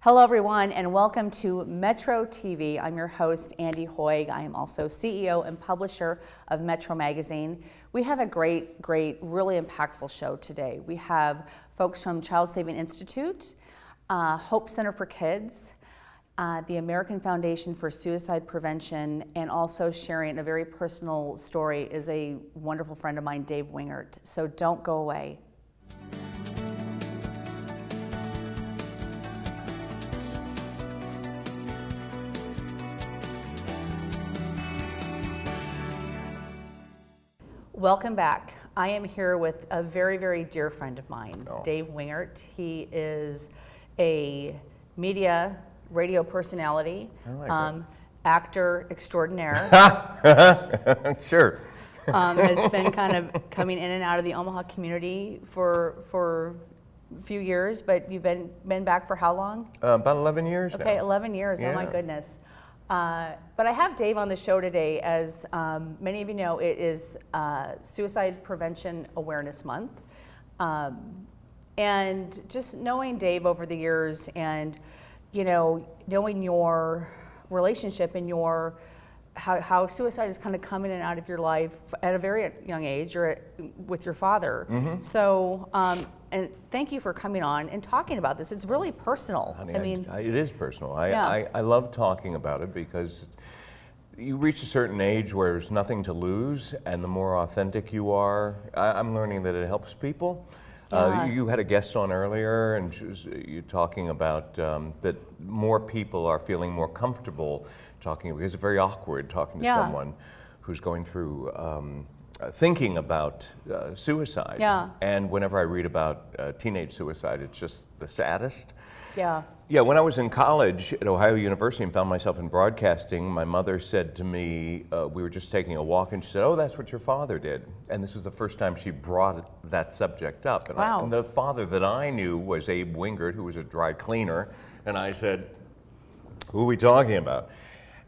Hello everyone and welcome to Metro TV. I'm your host Andy Hoig. I am also CEO and publisher of Metro Magazine. We have a great, really impactful show today. We have folks from Child Saving Institute, Hope Center for Kids, the American Foundation for Suicide Prevention, and also sharing a very personal story is a wonderful friend of mine, Dave Wingert. So don't go away. Welcome back. I am here with a very dear friend of mine, Dave Wingert. He is a media, radio personality, actor extraordinaire. Sure. Has been kind of coming in and out of the Omaha community for a few years, but you've been back for how long? About 11 years now. Okay, 11 years, Yeah. Oh my goodness. But I have Dave on the show today. As many of you know, it is Suicide Prevention Awareness Month. And just knowing Dave over the years and, knowing your relationship and how suicide has kind of come in and out of your life at a very young age with your father. Mm-hmm. So, and thank you for coming on and talking about this. It's really personal. I mean, it is personal. Yeah. I love talking about it because you reach a certain age where there's nothing to lose, and the more authentic you are, I'm learning that it helps people. Yeah. You had a guest on earlier, and you talking about that more people are feeling more comfortable talking, because it's very awkward talking to someone who's going through thinking about suicide. Yeah. And whenever I read about teenage suicide, it's just the saddest. Yeah. Yeah, when I was in college at Ohio University and found myself in broadcasting, my mother said to me, we were just taking a walk, and she said, "Oh, that's what your father did." And this was the first time she brought that subject up. And, Wow. and the father that I knew was Abe Wingert, who was a dry cleaner. And I said, "Who are we talking about?"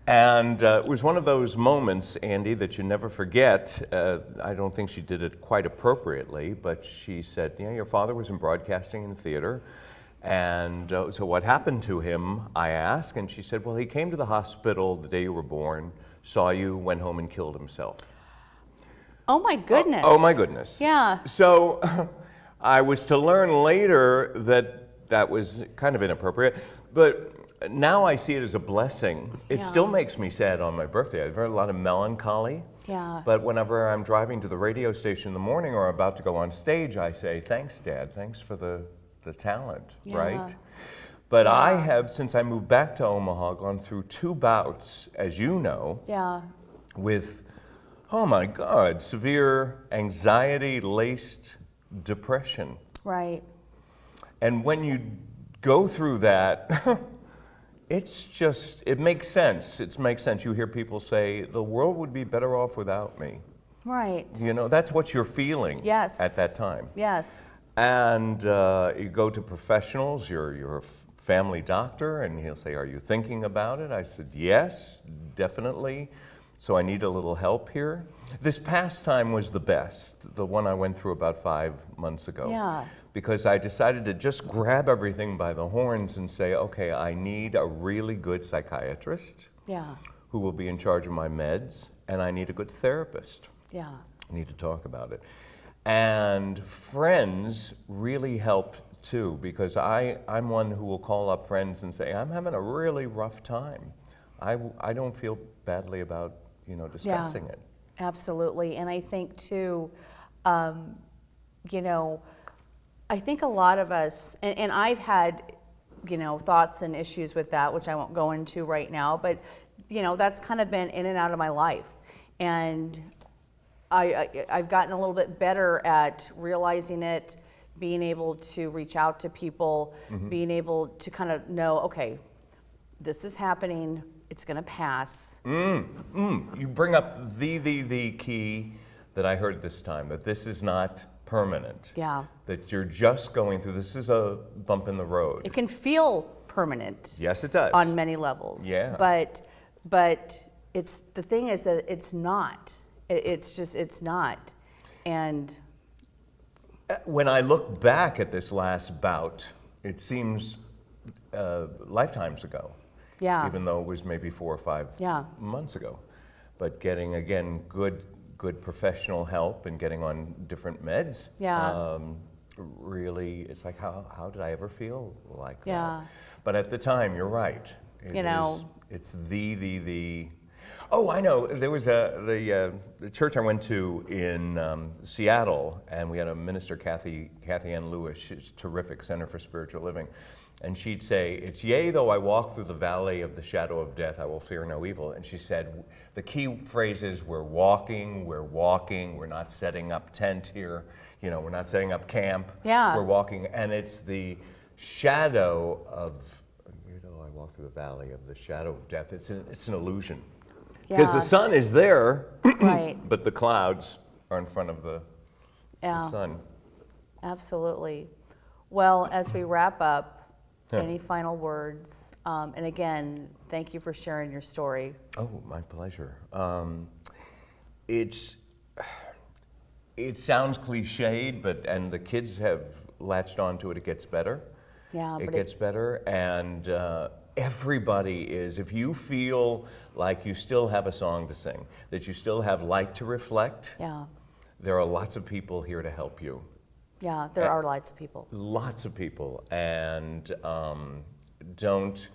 And it was one of those moments, Andy, that you never forget. I don't think she did it quite appropriately, but she said, "Yeah, your father was in broadcasting and theater. And so what happened to him?" I asked, and she said, "Well, he came to the hospital the day you were born, saw you, went home and killed himself." Oh my goodness. Oh my goodness. Yeah. So I was to learn later that that was kind of inappropriate, but now I see it as a blessing. It still makes me sad on my birthday. I've heard a lot of melancholy. Yeah. But whenever I'm driving to the radio station in the morning or about to go on stage, I say, "Thanks, Dad. Thanks for the talent," right? But I have, since I moved back to Omaha, gone through 2 bouts, as you know, with, oh my God, severe anxiety-laced depression. Right. And when you go through that, it makes sense. It makes sense. You hear people say, "The world would be better off without me." Right. That's what you're feeling at that time. Yes. And you go to professionals, you're a family doctor, and he'll say, "Are you thinking about it?" I said, "Yes, definitely. So I need a little help here." This past time was the best, the one I went through about 5 months ago. Yeah. Because I decided to just grab everything by the horns and say, okay, I need a really good psychiatrist who will be in charge of my meds, and I need a good therapist. Yeah. I need to talk about it. And friends really helped too, because I'm one who will call up friends and say, "I'm having a really rough time. I don't feel badly about discussing it." Absolutely. And I think too, I think a lot of us, and I've had, thoughts and issues with that, which I won't go into right now, but, that's kind of been in and out of my life. And I've gotten a little bit better at realizing it, being able to reach out to people, being able to kind of know, okay, this is happening, it's going to pass. You bring up the key that I heard this time, that this is not permanent. Yeah. That you're just going through, this is a bump in the road. It can feel permanent. Yes, it does. On many levels. Yeah. But the thing is that it's not. It's not. And when I look back at this last bout, it seems lifetimes ago. Yeah. Even though it was maybe 4 or 5 months ago. But getting, again, good professional help and getting on different meds. Yeah. Really, it's like, how did I ever feel like that? Yeah. But at the time, you're right. It's the. Oh, I know. There was the church I went to in Seattle, and we had a minister, Kathy Ann Lewis. She's terrific, Center for Spiritual Living. And she'd say, it's yea, though I walk through the valley of the shadow of death, I will fear no evil. And she said, the key phrase is, we're walking, we're not setting up tent here, we're not setting up camp, we're walking. And it's the shadow of, I walk through the valley of the shadow of death. It's an illusion. Because the sun is there, right. But the clouds are in front of the sun. Absolutely. Well, as we wrap up, any final words? And again, thank you for sharing your story. Oh, my pleasure. It sounds cliched, and the kids have latched onto it. It gets better. Yeah, it gets better, and everybody is. If you feel like you still have a song to sing, that you still have light to reflect, there are lots of people here to help you. Yeah, there are lots of people. Lots of people, and don't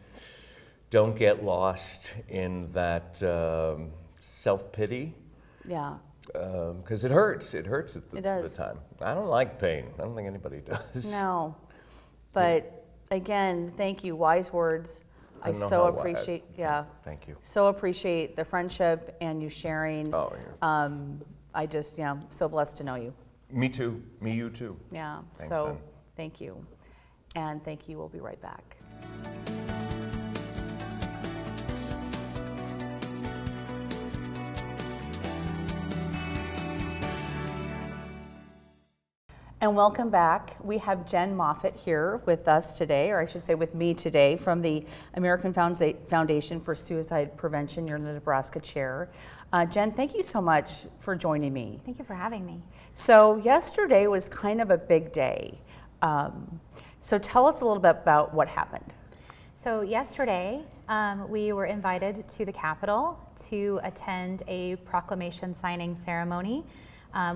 get lost in that self-pity. Yeah. Because it hurts. It hurts at the time. I don't like pain. I don't think anybody does. No, but again, thank you. Wise words. I so appreciate. Thank you. So appreciate the friendship and you sharing. Oh, yeah. I just, so blessed to know you. Me too. Me, you too. Yeah. Thanks, so, son. Thank you. And thank you. We'll be right back. And welcome back. We have Jen Moffitt here with us today, or I should say with me today, from the American Foundation for Suicide Prevention. You're in the Nebraska chair. Jen, thank you so much for joining me. Thank you for having me. So yesterday was kind of a big day. So tell us a little bit about what happened. So yesterday, we were invited to the Capitol to attend a proclamation signing ceremony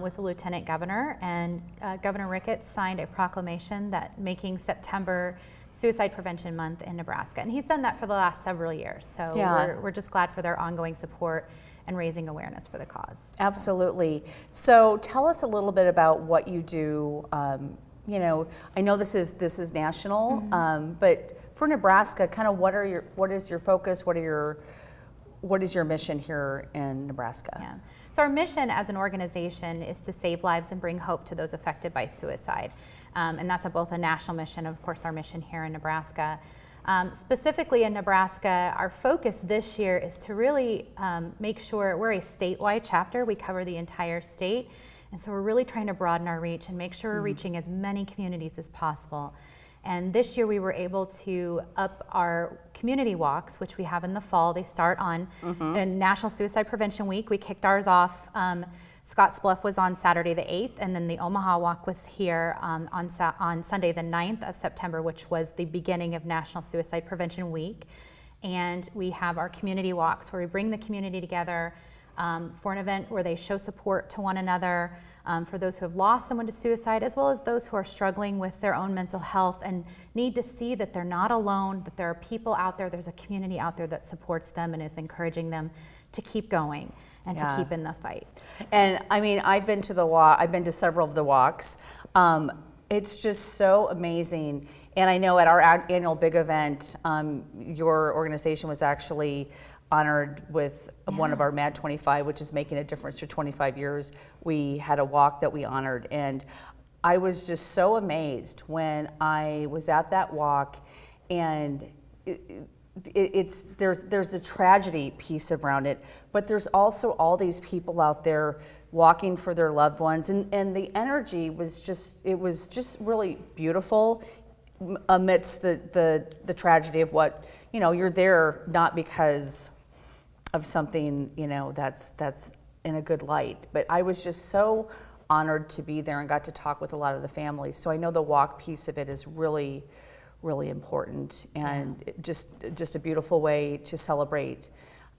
with the Lieutenant Governor, and Governor Ricketts signed a proclamation that making September Suicide Prevention Month in Nebraska. And he's done that for the last several years. So we're just glad for their ongoing support and raising awareness for the cause. Absolutely. So tell us a little bit about what you do. I know this is national, but for Nebraska, kind of what is your focus? What is your mission here in Nebraska? Yeah. So our mission as an organization is to save lives and bring hope to those affected by suicide. And that's both a national mission, of course, our mission here in Nebraska. Specifically in Nebraska, our focus this year is to really make sure we're a statewide chapter. We cover the entire state. And so we're really trying to broaden our reach and make sure we're reaching as many communities as possible. And this year we were able to up our community walks, which we have in the fall. They start on National Suicide Prevention Week. We kicked ours off. Scottsbluff was on Saturday the 8th, and then the Omaha Walk was here on Sunday the 9th of September, which was the beginning of National Suicide Prevention Week. And we have our community walks where we bring the community together for an event where they show support to one another, for those who have lost someone to suicide, as well as those who are struggling with their own mental health and need to see that they're not alone, that there are people out there, there's a community out there that supports them and is encouraging them to keep going and to keep in the fight. And I mean, I've been to several of the walks. It's just so amazing. And I know at our annual big event, your organization was actually honored with one of our MAD 25, which is making a difference for 25 years. We had a walk that we honored, and I was just so amazed when I was at that walk, and there's the tragedy piece around it, but there's also all these people out there walking for their loved ones, and the energy was just really beautiful amidst the tragedy of what, you're there not because of something, that's in a good light. But I was just so honored to be there and got to talk with a lot of the families. So I know the walk piece of it is really, really important, and just a beautiful way to celebrate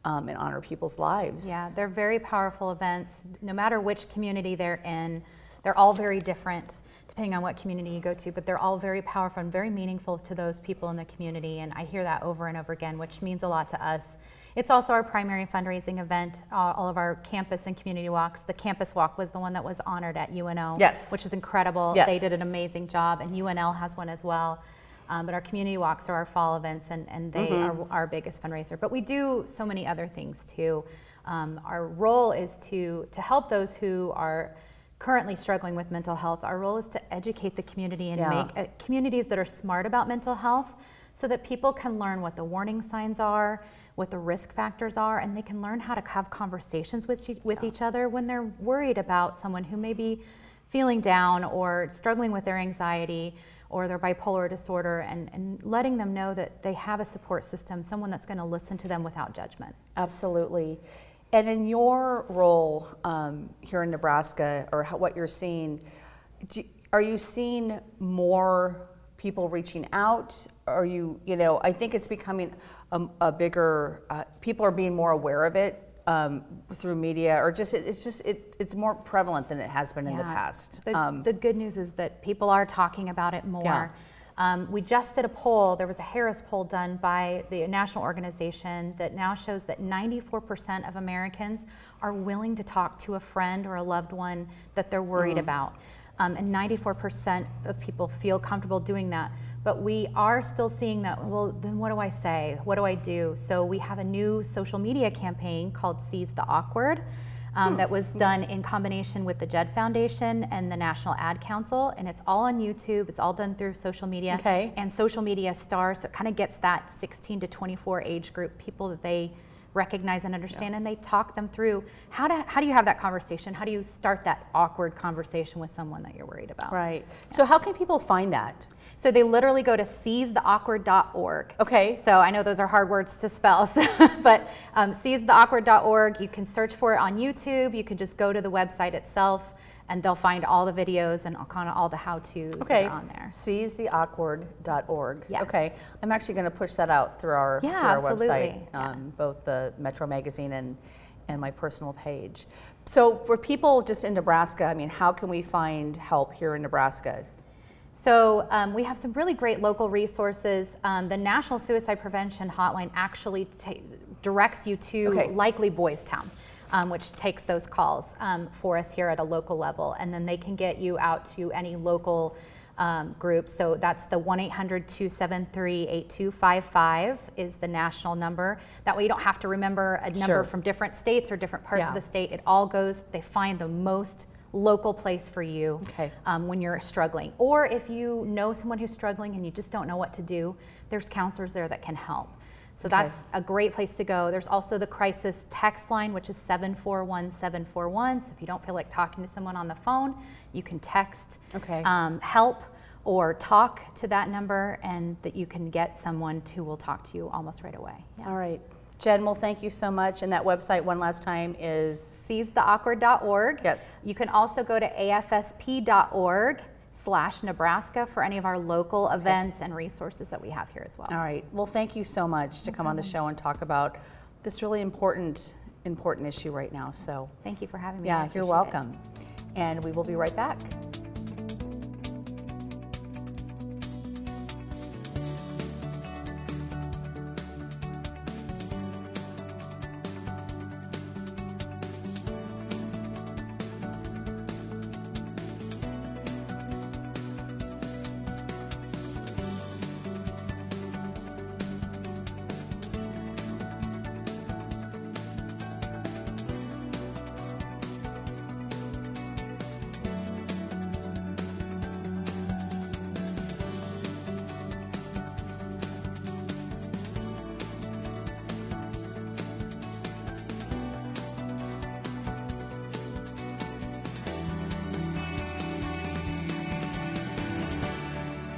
and honor people's lives. Yeah, they're very powerful events. No matter which community they're in, they're all very different depending on what community you go to, but they're all very powerful and very meaningful to those people in the community, and I hear that over and over again, which means a lot to us. It's also our primary fundraising event, all of our campus and community walks. The campus walk was the one that was honored at UNO, Yes. which was incredible. Yes. They did an amazing job, and UNL has one as well. But our community walks are our fall events, and they are our biggest fundraiser. But we do so many other things too. Our role is to help those who are currently struggling with mental health. Our role is to educate the community and make communities that are smart about mental health, so that people can learn what the warning signs are, what the risk factors are, and they can learn how to have conversations with each other when they're worried about someone who may be feeling down or struggling with their anxiety or their bipolar disorder, and letting them know that they have a support system, someone that's going to listen to them without judgment. Absolutely. And in your role here in Nebraska, or what you're seeing, are you seeing more people reaching out? Are you know, I think it's becoming a bigger, people are being more aware of it through media, or it's more prevalent than it has been in the past. The good news is that people are talking about it more. We just did a poll. There was a Harris poll done by the national organization that now shows that 94% of Americans are willing to talk to a friend or a loved one that they're worried about. And 94% of people feel comfortable doing that. But we are still seeing that, well, then what do I say? What do I do? So we have a new social media campaign called Seize the Awkward. That was done in combination with the Jed Foundation and the National Ad Council, and it's all on YouTube. It's all done through social media and social media stars. So it kind of gets that 16 to 24 age group, people that they recognize and understand, and they talk them through how do you have that conversation? How do you start that awkward conversation with someone that you're worried about? Right. So how can people find that? So they literally go to seizetheawkward.org. Okay. So I know those are hard words to spell, but seizetheawkward.org, you can search for it on YouTube. You can just go to the website itself, and they'll find all the videos and kind of all the how-tos that are on there. Seizetheawkward.org. Yes. Okay. I'm actually going to push that out through our website, both the Metro Magazine and my personal page. So for people just in Nebraska, I mean, how can we find help here in Nebraska? So we have some really great local resources. The National Suicide Prevention Hotline actually directs you to likely Boys Town, which takes those calls for us here at a local level. And then they can get you out to any local groups. So that's the 1-800-273-8255 is the national number. That way you don't have to remember a number from different states or different parts of the state. It all goes, they find the most local place for you when you're struggling. Or if you know someone who's struggling and you just don't know what to do, there's counselors there that can help. So that's a great place to go. There's also the crisis text line, which is 741-741. So if you don't feel like talking to someone on the phone, you can text help or talk to that number, and that you can get someone who will talk to you almost right away. All right. Jen, well, thank you so much. And that website, one last time, is seizetheawkward.org. Yes. You can also go to afsp.org/Nebraska for any of our local events and resources that we have here as well. All right. Well, thank you so much to come on the show and talk about this really important issue right now. So thank you for having me. Yeah, you're welcome. And we will be right back.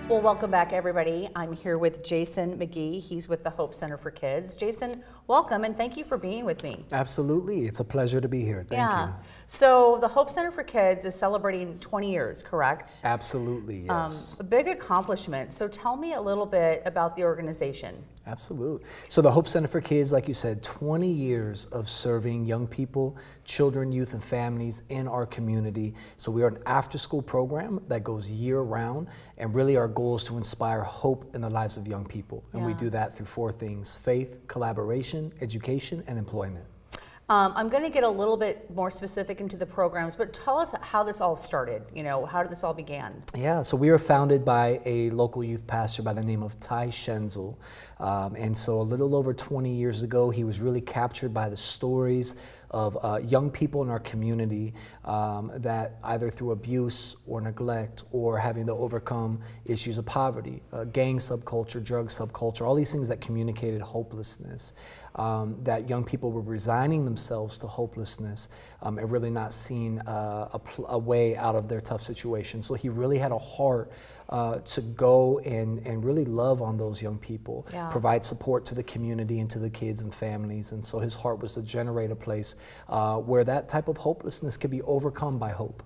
Well, welcome back, everybody. I'm here with Jason McGee. He's with the Hope Center for Kids. Jason, welcome, and thank you for being with me. Absolutely. It's a pleasure to be here. Thank you. So the Hope Center for Kids is celebrating 20 years, correct? Absolutely, yes. A big accomplishment. So tell me a little bit about the organization. Absolutely. So the Hope Center for Kids, like you said, 20 years of serving young people, children, youth, and families in our community. So we are an after-school program that goes year-round, and really our goal is to inspire hope in the lives of young people. And we do that through 4 things: faith, collaboration, education, and employment. I'm going to get a little bit more specific into the programs, but tell us how this all started. You know, how did this all began? Yeah, so we were founded by a local youth pastor by the name of Ty Schenzel. And so a little over 20 years ago, he was really captured by the stories of young people in our community that either through abuse or neglect or having to overcome issues of poverty, gang subculture, drug subculture, all these things that communicated hopelessness, that young people were resigning themselves to hopelessness and really not seeing a way out of their tough situation. So he really had a heart to go and really love on those young people, provide support to the community and to the kids and families. And so his heart was to generate a place where that type of hopelessness could be overcome by hope.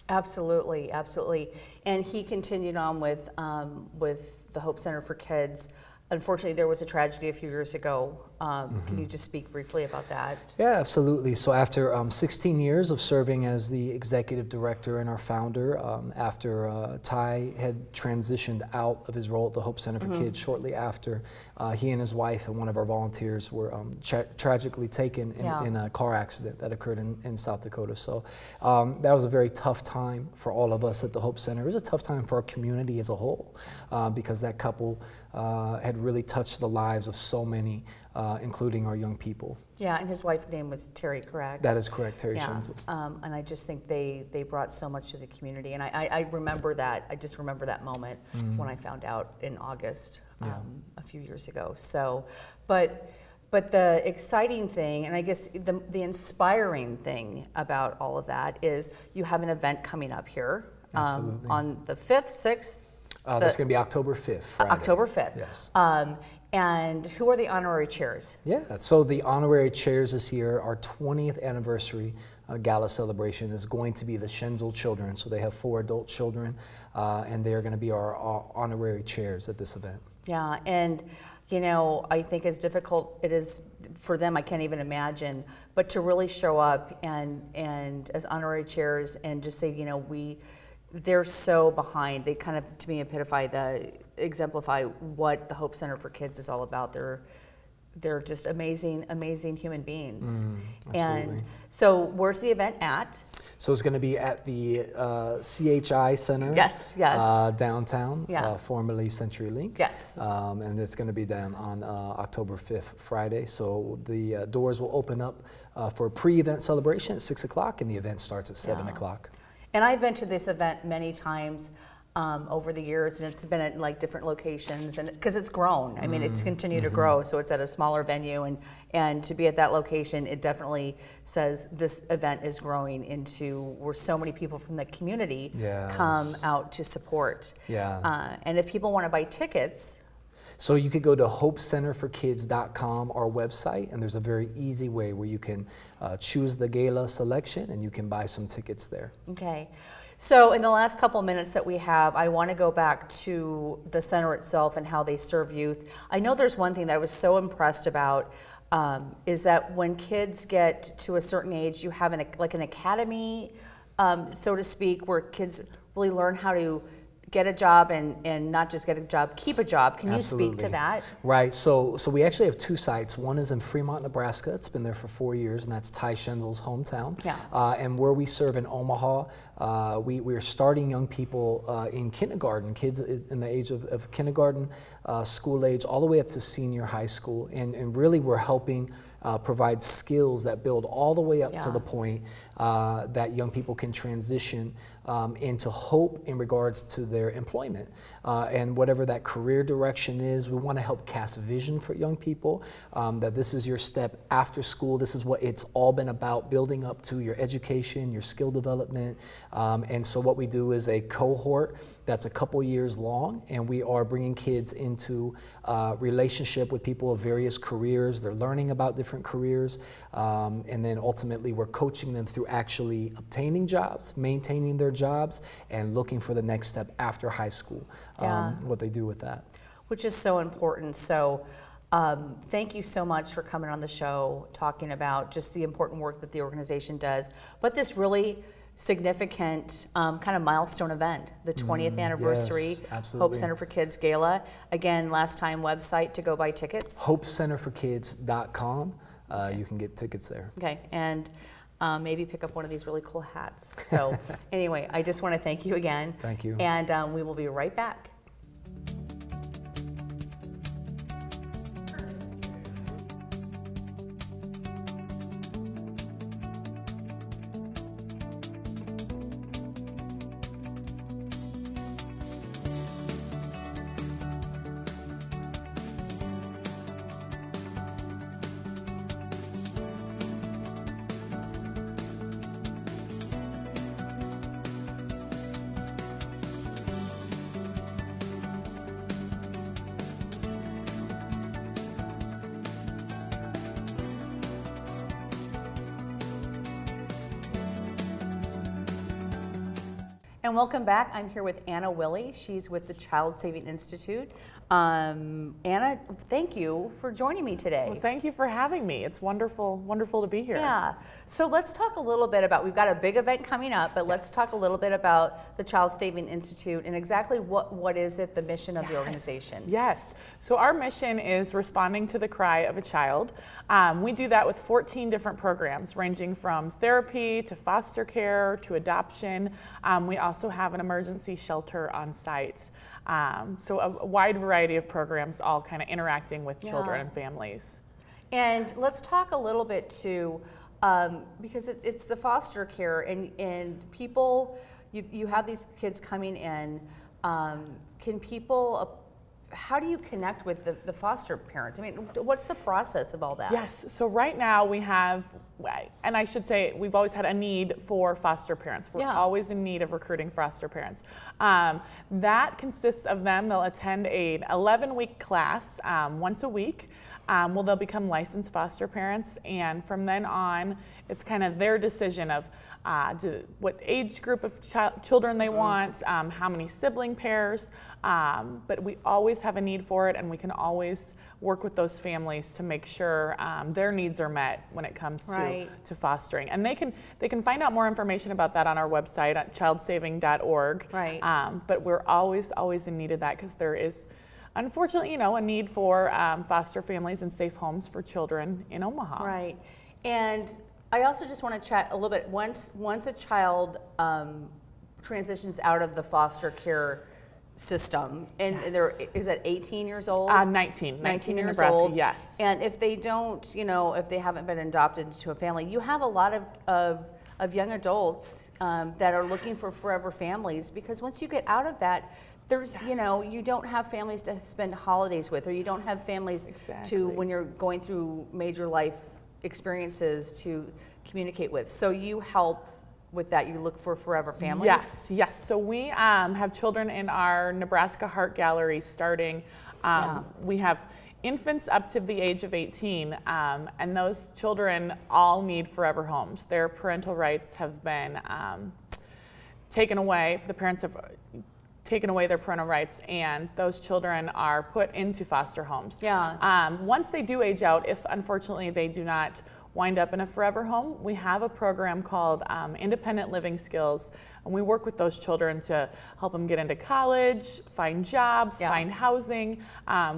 Absolutely, absolutely. And he continued on with the Hope Center for Kids. Unfortunately, there was a tragedy a few years ago. Can you just speak briefly about that? Yeah, absolutely. So after 16 years of serving as the executive director and our founder, after Ty had transitioned out of his role at the Hope Center for Kids shortly after, he and his wife and one of our volunteers were tragically taken in a car accident that occurred in South Dakota. So that was a very tough time for all of us at the Hope Center. It was a tough time for our community as a whole because that couple had really touched the lives of so many, including our young people. Yeah, and his wife's name was Terry, correct? That is correct, Terry Schenzel. And I just think they brought so much to the community. And I remember that. I just remember that moment when I found out in August a few years ago. So, but the exciting thing, and I guess the inspiring thing about all of that is you have an event coming up here on the 5th, 6th. That's going to be October 5th, Friday. October 5th. Yes. And who are the honorary chairs? Yeah, so the honorary chairs this year, our 20th anniversary gala celebration is going to be the Schenzel children. So they have 4 adult children, and they're going to be our honorary chairs at this event. Yeah, and you know, I think as difficult it is for them, I can't even imagine, but to really show up and as honorary chairs and just say, you know, they're so behind. They kind of, to me, exemplify what the Hope Center for Kids is all about. They're just amazing, amazing human beings. Absolutely. And so where's the event at? So it's going to be at the CHI Center. Yes. Downtown, Yeah. Formerly CenturyLink. Yes. And it's going to be down on October 5th, Friday. So the doors will open up for a pre-event celebration at 6 o'clock, and the event starts at 7 o'clock. And I've been to this event many times over the years, and it's been at like different locations, and because it's grown. I mean, it's continued to grow, so it's at a smaller venue, and to be at that location, it definitely says this event is growing into where so many people from the community come out to support. Yeah. And if people want to buy tickets. So you could go to hopecenterforkids.com, our website, and there's a very easy way where you can choose the gala selection and you can buy some tickets there. Okay. So in the last couple minutes that we have, I want to go back to the center itself and how they serve youth. I know there's one thing that I was so impressed about is that when kids get to a certain age, you have an academy, so to speak, where kids really learn how to get a job and not just get a job, keep a job. Can you speak to that? Right, so we actually have 2 sites. One is in Fremont, Nebraska. It's been there for 4 years, and that's Ty Schenzel's hometown. Yeah. And where we serve in Omaha, we are starting young people in kindergarten, kids in the age of kindergarten, school age, all the way up to senior high school. And really we're helping provide skills that build all the way up to the point that young people can transition into hope in regards to their employment. And whatever that career direction is, we want to help cast vision for young people, that this is your step after school. This is what it's all been about, building up to your education, your skill development. And so what we do is a cohort that's a couple years long, and we are bringing kids into relationship with people of various careers. They're learning about different careers, and then ultimately we're coaching them through actually obtaining jobs, maintaining their jobs, and looking for the next step after high school, what they do with that. Which is so important. So thank you so much for coming on the show, talking about just the important work that the organization does, but this really significant kind of milestone event, the 20th anniversary Hope Center for Kids Gala. Again, last time website to go buy tickets. HopeCenterForKids.com. You can get tickets there. Okay, and maybe pick up one of these really cool hats. So anyway, I just want to thank you again. Thank you. And we will be right back. And welcome back. I'm here with Anna Willie. She's with the Child Saving Institute. Anna, thank you for joining me today. Well, thank you for having me. It's wonderful, wonderful to be here. Yeah. So let's talk a little bit about, we've got a big event coming up, but let's talk a little bit about the Child Saving Institute and exactly what is it, the mission of the organization. Yes. So our mission is responding to the cry of a child. We do that with 14 different programs, ranging from therapy to foster care to adoption. We also have an emergency shelter on site. So a wide variety of programs, all kind of interacting with children and families. And let's talk a little bit too, because it's the foster care and people, you have these kids coming in, can people, how do you connect with the foster parents? I mean, what's the process of all that? Yes, so right now we have, and I should say we've always had a need for foster parents. We're always in need of recruiting foster parents. That consists of them, they'll attend an 11-week class once a week. They'll become licensed foster parents, and from then on, it's kind of their decision of what age group of children they want, how many sibling pairs, but we always have a need for it, and we can always work with those families to make sure their needs are met when it comes to fostering. And they can find out more information about that on our website at childsaving.org. Right. But we're always in need of that, because there is, unfortunately, a need for foster families and safe homes for children in Omaha. Right. And I also just want to chat a little bit, once a child transitions out of the foster care system, and is that 18 years old? 19 years in Nebraska, old. yes. And if they don't, if they haven't been adopted into a family, you have a lot of young adults that are looking for forever families, because once you get out of that, there's, you don't have families to spend holidays with, or you don't have families to, when you're going through major life experiences, to communicate with. So you help with that, you look for forever families? Yes. So we have children in our Nebraska Heart Gallery starting. We have infants up to the age of 18, and those children all need forever homes. Their parental rights have been taken away. The parents have taken away their parental rights, and those children are put into foster homes. Once they do age out, if unfortunately they do not wind up in a forever home, we have a program called Independent Living Skills, and we work with those children to help them get into college, find jobs, find housing.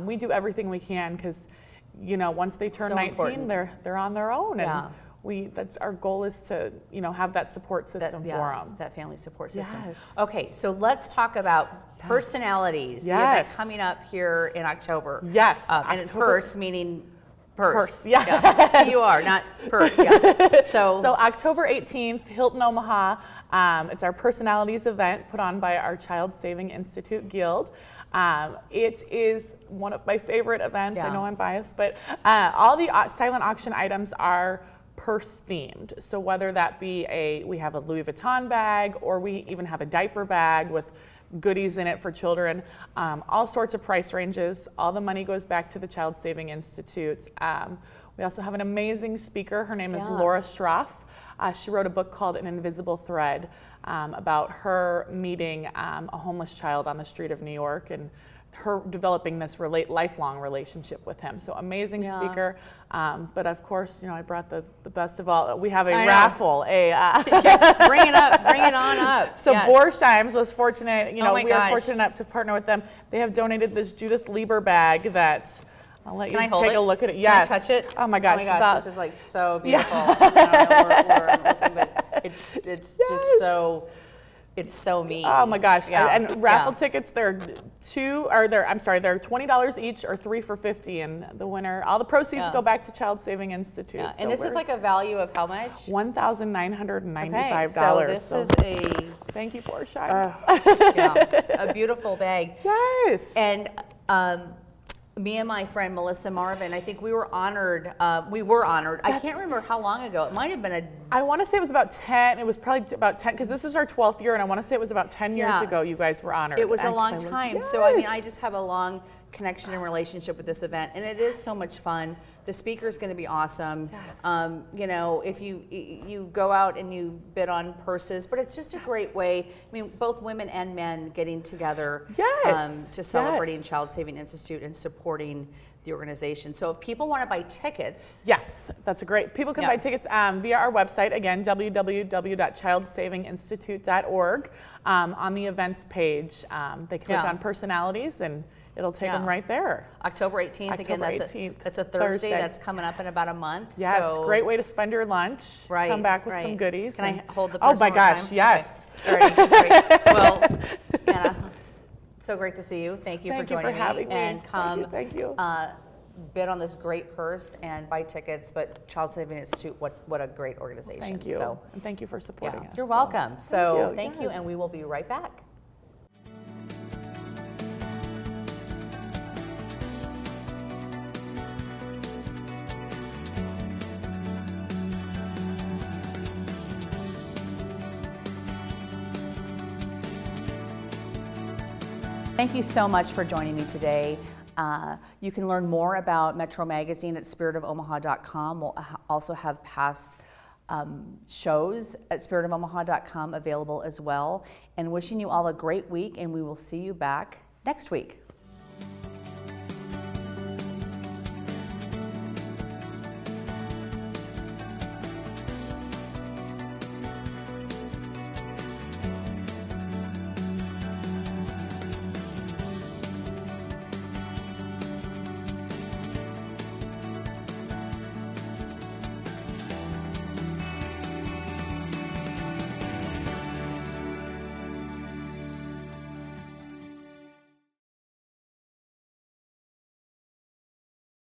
We do everything we can, because once they turn 19, they're on their own, and that's our goal, is to have that support system for them. That family support system. Yes. Okay, so let's talk about personalities. The event coming up here in October. Yes. And it's purse, meaning Purse. Yeah. PUR, not purse. Yeah. So October 18th, Hilton Omaha. It's our personalities event put on by our Child Saving Institute Guild. It is one of my favorite events. I Yeah. know I'm biased, but all the silent auction items are purse themed. So whether that be we have a Louis Vuitton bag, or we even have a diaper bag with goodies in it for children, all sorts of price ranges. All the money goes back to the Child Saving Institute. We also have an amazing speaker. Her name is Laura Schroff. She wrote a book called An Invisible Thread about her meeting a homeless child on the street of New York and her developing this lifelong relationship with him. So amazing speaker. But of course, I brought the best of all. We have a raffle. Yes, bring it up, bring it on up. So yes. Borsheim's was fortunate, we gosh. are fortunate enough to partner with them. They have donated this Judith Lieber bag that I'll let you take a look at it. Yes. Can I touch it? Oh my gosh. This is like so beautiful. I don't know where I'm looking, but it's just so, it's so me. Oh my gosh. Yeah. And raffle tickets, they're $20 each or 3 for $50, and the winner, all the proceeds go back to Child Saving Institute. Yeah. So And this is like a value of how much? $1,995. So this is a thank you, Borsheim's. a beautiful bag. Yes. And me and my friend Melissa Marvin, I think we were honored. I can't remember how long ago. It might have been I want to say it was about 10. It was probably about 10, because this is our 12th year, and I want to say it was about 10 years ago you guys were honored. It was a long Actually, time. yes. So I mean, I just have a long connection and relationship with this event, and it is so much fun. The speaker's going to be awesome. Yes. If you go out and you bid on purses, but it's just a great way. I mean, both women and men getting together to celebrating Child Saving Institute and supporting the organization. So if people want to buy tickets. Yes, that's a great. People can buy tickets via our website, again, www.childsavinginstitute.org. On the events page, they click on personalities and it'll take them right there. October 18th, again, that's a Thursday. That's coming up in about a month. Yes, so great way to spend your lunch. Right, Come back with some goodies. Can I hold the purse Oh my one more gosh, time? yes. Okay. Great. Well, Anna, so great to see you. Thank you for joining me. Having me. And come Thank you. bid on this great purse and buy tickets. But Child Saving Institute, what a great organization. Thank you. So, And thank you for supporting us. you're welcome. So Thank you. thank you, and we will be right back. Thank you so much for joining me today. You can learn more about Metro Magazine at spiritofomaha.com. We'll also have past shows at spiritofomaha.com available as well. And wishing you all a great week, and we will see you back next week.